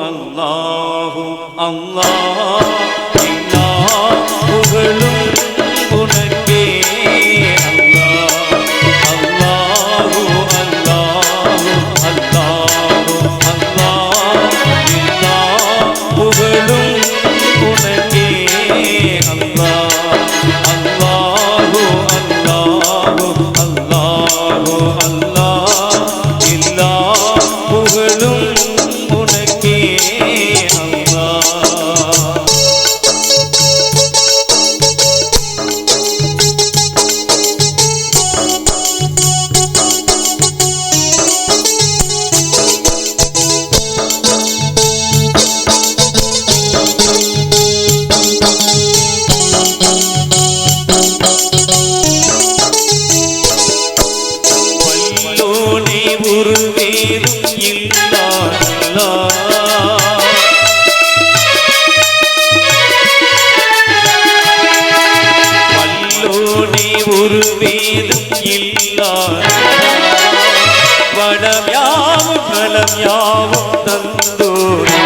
அல்லாஹு அல்லாஹ் எல்லா புகழும் உனக்கே அல்லாஹு அல்லாஹு அல்லாஹு அல்லாஹ் எல்லா புகழும் உனக்கே அல்லாஹ் அல்லாஹு அல்லாஹு அல்லாஹு அல்லாஹ் எல்லா புகழும் உனக்கே அல்லாஹ். வல்லோனே உருவேதும் இல்லாத வல்லோனே உருவேதும் இல்லாத வடம் யாவும் நலம் யாவும் தந்தோரே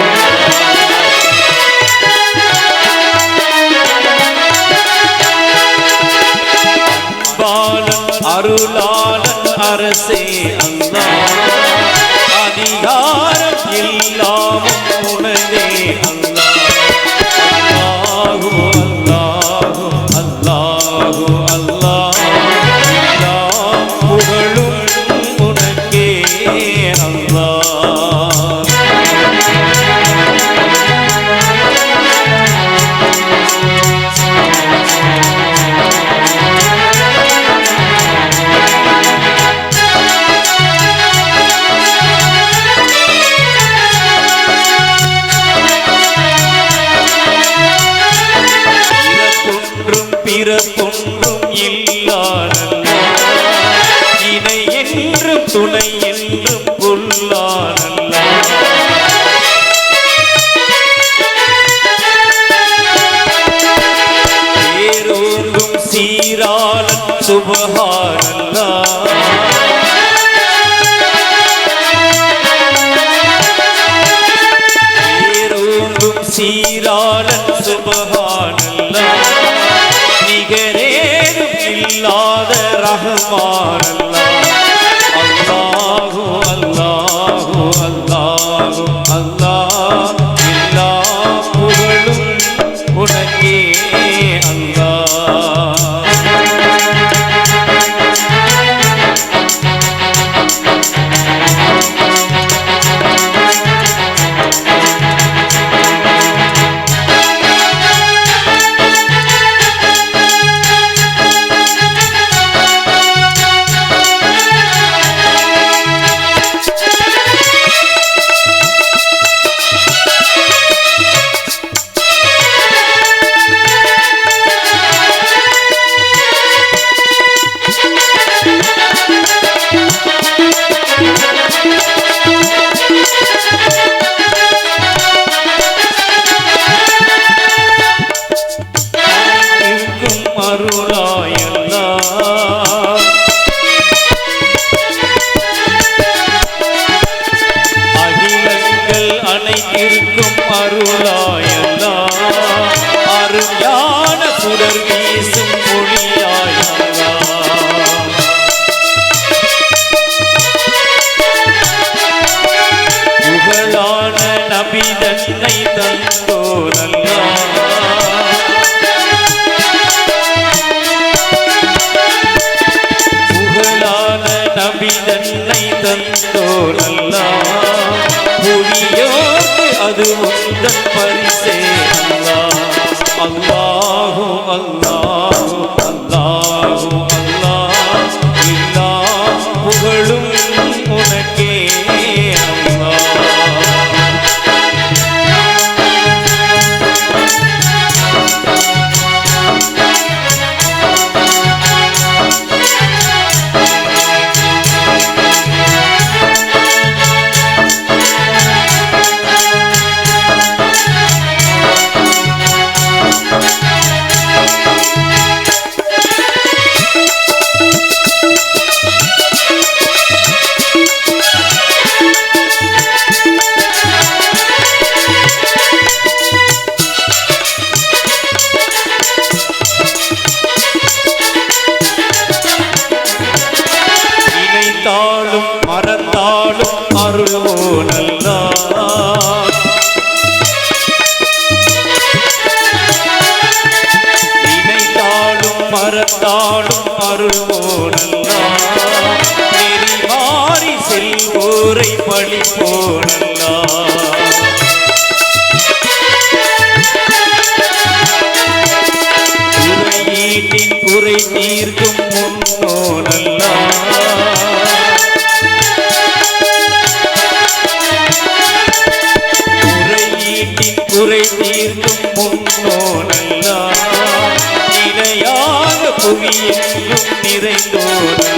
அன்பாளன் அருளாளன் அரசே அல்லாஹ் அதிகாரம் எல்லாமும் உனதே அல்லாஹ் அல்லாஹு அல்லாஹு அல்லாஹ் எல்லா புகழும் உனக்கே அல்லாஹ். பிறப்பொன்றும் இல்லாத இணை என்றும் துணை என்றும் கொல்லானல்ல பேரோங்கும் சீராளன் சுபஹானல்லாஹ் பேரோங்கும் சீராளன் சுபஹானல்லாஹ் நிகரேதும் இல்லாத ரஹ்மான் அல்லாஹ் அல்லாஹு அல்லாஹு அல்லாஹ் எல்லா புகழும் உனக்கே அல்லாஹ். அகிலங்கள் அனைத்திற்கும் அருளாயல்லாஹ் அருஞான சுடர் வீசும் மொழியாயல்லாஹ் புகழான நபி தன்னை தந்தோரல்லாஹ் நபி தன்னை தந்தோரல்லாஹ் புவியோர்க்கு அது உந்தன் பரிசே அல்லாஹ் அல்லாஹு அல்லாஹு அல்லாஹு அல்லாஹ் எல்லா புகழும் உனக்கே அல்லாஹ். வந்தாலும் அருள்வோனல்லா நெறி மாறி செல்வோரை பழிப்போனல்லா குறையீட்டின் குறை தீர்க்கும் முன்னோனல்லா குறையீட்டின் குறை தீர்க்கும் முன்னோனல்லா நிலையாக புவியெங்கும் நிறைந்தோனல்லா